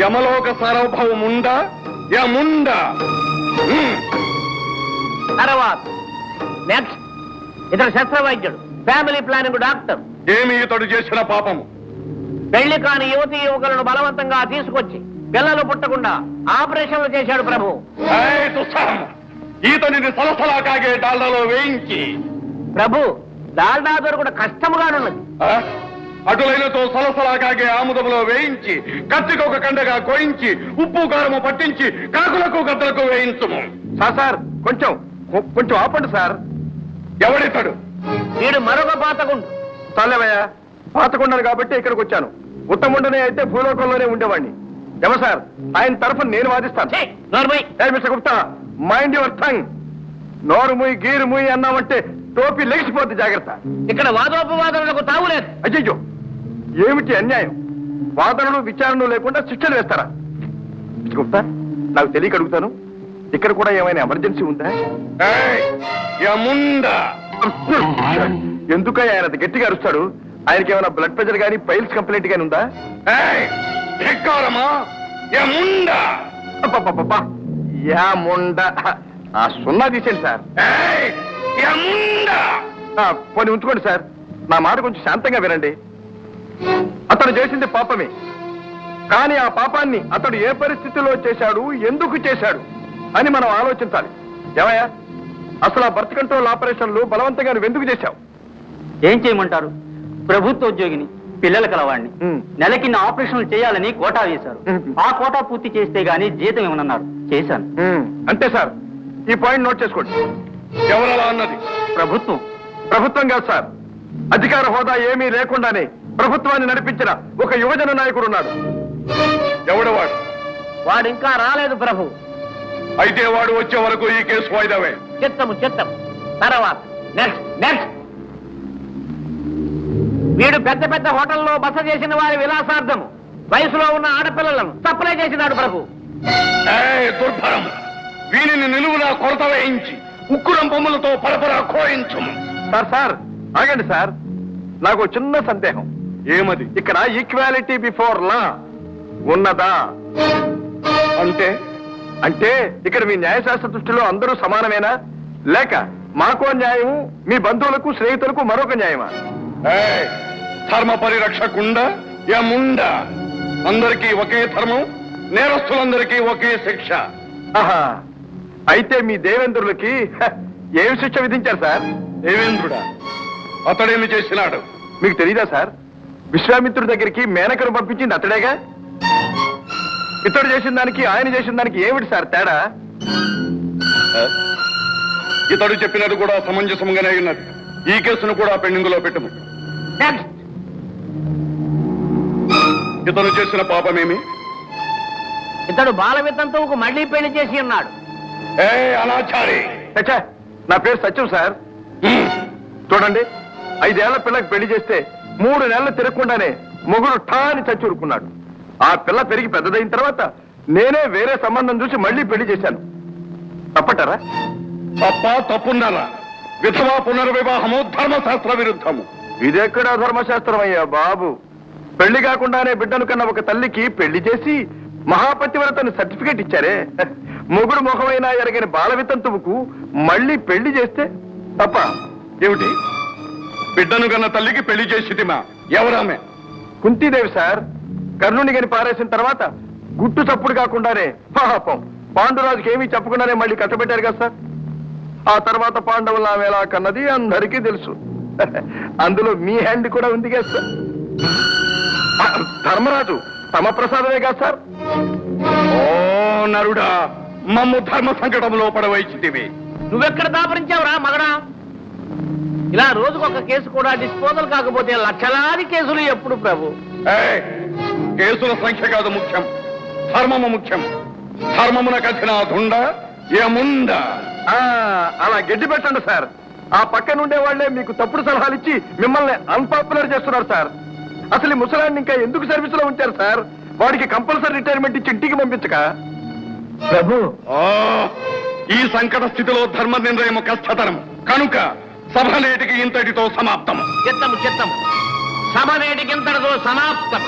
యమలోక సార్వభౌముండా యముండా. తర్వాత నెక్స్ట్ ఇతడు శస్త్రవైద్యుడు, family planning doctor. ఏమి ఇతడు చేసిన పాపము? పెళ్లి కాని యువతీ యువకులను బలవంతంగా తీసుకొచ్చి పిల్లలు పుట్టకుండా ఆపరేషన్లు చేశాడు ప్రభు. ఈతనిని సలసలా కాగే డాల్డాలో వేయించి. ప్రభు, డాల్డా దొరకడం కష్టముగానున్నది. అటులైనతో సలసలా కాగే ఆముదములో వేయించి, కత్తికి ఒక కండగా కోయించి, ఉప్పు కారము పట్టించి, కాకులకు గద్దలకు వేయించుము. సార్ కొంచెం కొంచెం ఆపండి సార్. ఎవడితాడు? వీడు మరొక పాతకుండు. చాలేవయ్యా, పాతకుండాను కాబట్టి ఇక్కడికి వచ్చాను. ఉత్తముండనే అయితే భూలోకంలోనే ఉండేవాడిని. ఏమో సార్, ఆయన తరఫున నేను వాదిస్తాను. Mister Gupta, mind your tongue. నోరు ముయ్ గీరు ముయ్ అన్నామంటే టోపీ లెగిసిపోద్ది, జాగ్రత్త. ఇక్కడ వాదోపవాదనలకు తావులేదు. అయ్యో, ఏమిటి అన్యాయం? వాదనలు విచారణలు లేకుండా శిక్షలు వేస్తారా? మిస్టర్ గుప్తా, నాకు తెలియక అడుగుతాను, ఇక్కడ కూడా ఏమైనా ఎమర్జెన్సీ ఉందా? ఎందుకయ్యా ఆయన గట్టిగా అరుస్తాడు? ఆయనకి ఏమైనా బ్లడ్ ప్రెషర్ గానీ పైల్స్ కంప్లైంట్ గానీ ఉందా? సున్నా తీసేయండి సార్. పోనీ ఉంచుకోండి సార్. నా మాట కొంచెం శాంతంగా వినండి. అతను చేసింది పాపమే, కానీ ఆ పాపాన్ని అతడు ఏ పరిస్థితిలో చేశాడు, ఎందుకు చేశాడు అని మనం ఆలోచించాలి. ఏమయ్యా, అసలు ఆ బర్త్ కంట్రోల్ ఆపరేషన్లు బలవంతంగా నువ్వు ఎందుకు చేశావు? ఏం చేయమంటారు? ప్రభుత్వ ఉద్యోగిని, పిల్లల కలవాడిని. నెలకి ఆపరేషన్లు చేయాలని కోటా వేశారు. ఆ కోటా పూర్తి చేస్తే గానీ జీతం ఏమన్నారు, చేశాను. అంతే సార్, ఈ పాయింట్ నోట్ చేసుకోండి. ఎవరలా అన్నది? ప్రభుత్వం. ప్రభుత్వం కాదు సార్, అధికార హోదా ఏమీ లేకుండానే ప్రభుత్వాన్ని నడిపించిన ఒక యువజన నాయకుడు ఉన్నాడు. ఎవడవాడు? వాడు ఇంకా రాలేదు ప్రభు. అయితే వాడు వచ్చే వరకు ఈ కేసు వాయిదావే. చిత్తము. తర్వాత నెక్స్ట్ నెక్స్ట్. వీడు పెద్ద పెద్ద హోటల్లో బస చేసిన వారి విలాసార్థము వయసులో ఉన్న ఆడపిల్లలను సప్లై చేసినాడు ప్రభు. దుర్భరం! వీనిని నిలువునా కొరత వేయించి ఉక్కురం బొమ్మలతో పరపరా కోయించు. సార్ ఆగండి సార్, నాకు చిన్న సందేహం. ఏమది? ఇక్కడ ఈక్వాలిటీ బిఫోర్ లా ఉన్నదా? అంటే ఇక్కడ మీ న్యాయశాస్త్ర దృష్టిలో అందరూ సమానమేనా, లేక మాకో న్యాయము, మీ బంధువులకు స్నేహితులకు మరొక న్యాయమా? ధర్మ పరిరక్షకుండా యముండా. అందరికీ ఒకే ధర్మం, నేరస్తులందరికీ ఒకే శిక్ష. అయితే మీ దేవేంద్రులకి ఏమి శిక్ష విధించారు సార్? దేవేంద్రుడా? అతడేమి చేసినాడు మీకు తెలీదా సార్? విశ్వామిత్రుడి దగ్గరికి మేనకను పంపించింది అతడేగా. ఇతడు చేసిన దానికి ఆయన చేసిన దానికి ఏమిటి సార్ తేడా? ఇతడు చెప్పినది కూడా సమంజసంగానే ఉన్నది. ఈ కేసును కూడా పెండింగ్ లో పెట్టుము. ఇతను చేసిన పాపమేమి? ఇతడు బాల వితంతువుకు మళ్లీ పెళ్లి చేసి ఉన్నాడు. అనాచారి! నా పేరు సత్యం సార్. చూడండి, 5 ఏళ్ల పిల్లకి పెళ్లి చేస్తే 3 నెలలు తిరగకుండానే మొగుడు ఠాని చచ్చూరుకున్నాడు. ఆ పిల్ల పెరిగి పెద్దదైన తర్వాత నేనే వేరే సంబంధం చూసి మళ్లీ పెళ్లి చేశాను. తప్పటారా? తప్పున్నారా? విధవా పునర్వివాహము ధర్మశాస్త్ర విరుద్ధము. ఇదెక్కడా ధర్మశాస్త్రం అయ్యా బాబు? పెళ్లి కాకుండానే బిడ్డను కన్నా ఒక తల్లికి పెళ్లి చేసి మహాపతివ్రతను సర్టిఫికేట్ ఇచ్చారే. మొగుడు ముఖమైనా ఎరగిన బాల వితంతువుకు మళ్లీ పెళ్లి చేస్తే తప్ప ఏమిటి? బిడ్డను కన్న తల్లికి పెళ్లి చేసిదిమా? ఎవరామె? కుంతీదేవి సార్. కర్ణుని గని పారేసిన తర్వాత గుట్టు చప్పుడు కాకుండానే పాపం పాండురాజుకి ఏమీ చెప్పకుండానే మళ్ళీ కట్టబెట్టారు కదా సార్. ఆ తర్వాత పాండవులు ఆమె ఎలా కన్నది అందరికీ తెలుసు. అందులో మీ హ్యాండ్ కూడా ఉంది కదా సార్. ధర్మరాజు తమ ప్రసాదమే కదా సార్. ఓ నరుడా, మమ్ము ధర్మ సంకటంలో పడవైచితివి. నువ్వెక్కడ దాపరించావురా మగడా? ఇలా రోజుకొక కేసు కూడా డిస్పోజల్ కాకపోతే లక్షలాది కేసులు ఎప్పుడు ప్రభు? కేసుల సంఖ్య కాదు ముఖ్యం, ధర్మము ముఖ్యం. ధర్మమున కథిన దుండ యముండ. అలా గడ్డి పెట్టండి సార్. ఆ పక్కన ఉండే వాళ్లే మీకు తప్పుడు సలహాలు ఇచ్చి మిమ్మల్ని అన్పాపులర్ చేస్తున్నారు సార్. అసలు ఈ ముసలాన్ని ఇంకా ఎందుకు సర్వీస్ లో ఉంచారు సార్? వాడికి కంపల్సరీ రిటైర్మెంట్ ఇచ్చి ఇంటికి పంపించక. ప్రభు, ఈ సంకట స్థితిలో ధర్మ నిర్ణయం కష్టతరం కనుక సభ నేటికి ఇంతటితో సమాప్తం. చిత్తము సభ నేటికి ఇంతటితో సమాప్తం.